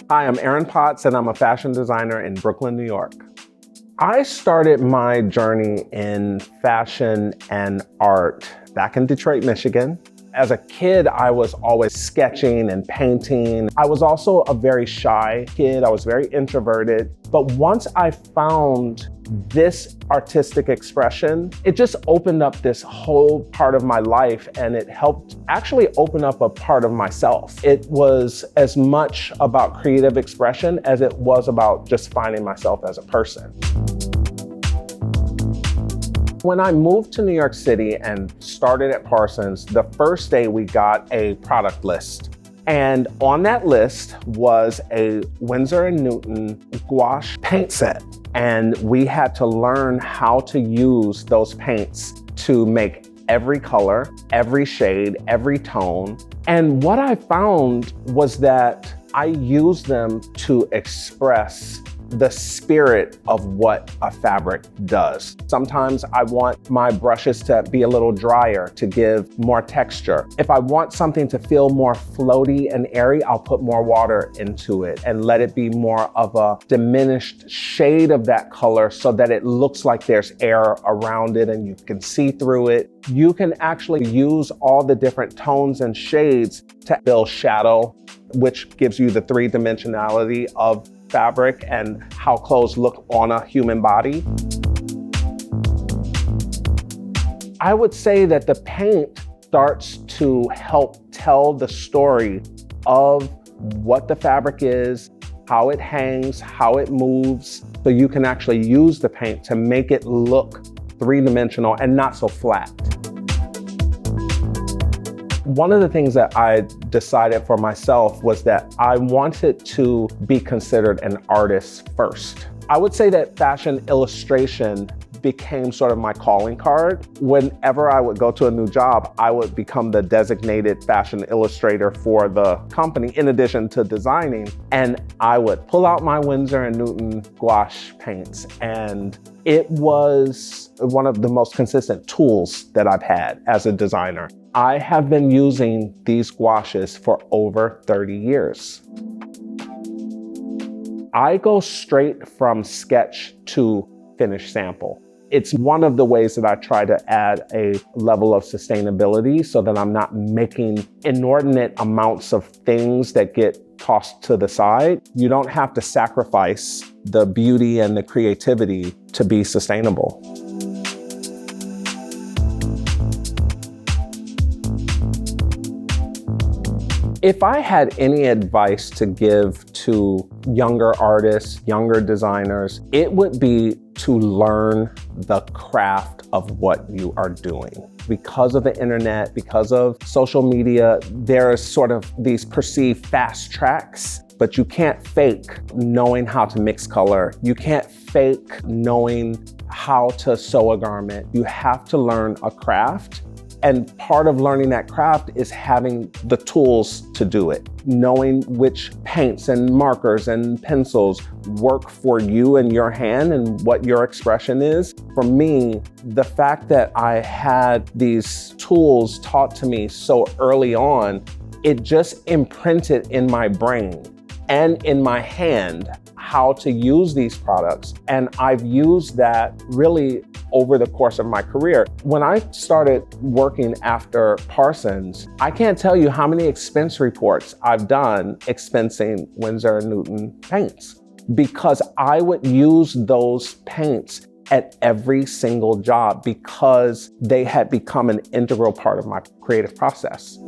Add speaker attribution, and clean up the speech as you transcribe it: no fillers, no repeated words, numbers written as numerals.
Speaker 1: Hi, I'm Aaron Potts, and I'm a fashion designer in Brooklyn, New York. I started my journey in fashion and art back in Detroit, Michigan. As a kid, I was always sketching and painting. I was also a very shy kid. I was very introverted. But once I found this artistic expression, it just opened up this whole part of my life, and it helped actually open up a part of myself. It was as much about creative expression as it was about just finding myself as a person. When I moved to New York City and started at Parsons, the first day we got a product list. And on that list was a Winsor Newton gouache paint set. And we had to learn how to use those paints to make every color, every shade, every tone. And what I found was that I used them to express the spirit of what a fabric does. Sometimes I want my brushes to be a little drier to give more texture. If I want something to feel more floaty and airy, I'll put more water into it and let it be more of a diminished shade of that color so that it looks like there's air around it and you can see through it. You can actually use all the different tones and shades to build shadow, which gives you the three-dimensionality of fabric and how clothes look on a human body. I would say that the paint starts to help tell the story of what the fabric is, how it hangs, how it moves, so you can actually use the paint to make it look three-dimensional and not so flat. One of the things that I decided for myself was that I wanted to be considered an artist first. I would say that fashion illustration became sort of my calling card. Whenever I would go to a new job, I would become the designated fashion illustrator for the company, in addition to designing. And I would pull out my Winsor & Newton gouache paints, and it was one of the most consistent tools that I've had as a designer. I have been using these gouaches for over 30 years. I go straight from sketch to finished sample. It's one of the ways that I try to add a level of sustainability so that I'm not making inordinate amounts of things that get tossed to the side. You don't have to sacrifice the beauty and the creativity to be sustainable. If I had any advice to give to younger artists, younger designers, it would be to learn the craft of what you are doing. Because of the internet, because of social media, there's sort of these perceived fast tracks, but you can't fake knowing how to mix color. You can't fake knowing how to sew a garment. You have to learn a craft. And part of learning that craft is having the tools to do it, knowing which paints and markers and pencils work for you and your hand and what your expression is. For me, the fact that I had these tools taught to me so early on, it just imprinted in my brain and in my hand how to use these products. And I've used that really over the course of my career. When I started working after Parsons, I can't tell you how many expense reports I've done expensing Winsor & Newton paints, because I would use those paints at every single job because they had become an integral part of my creative process.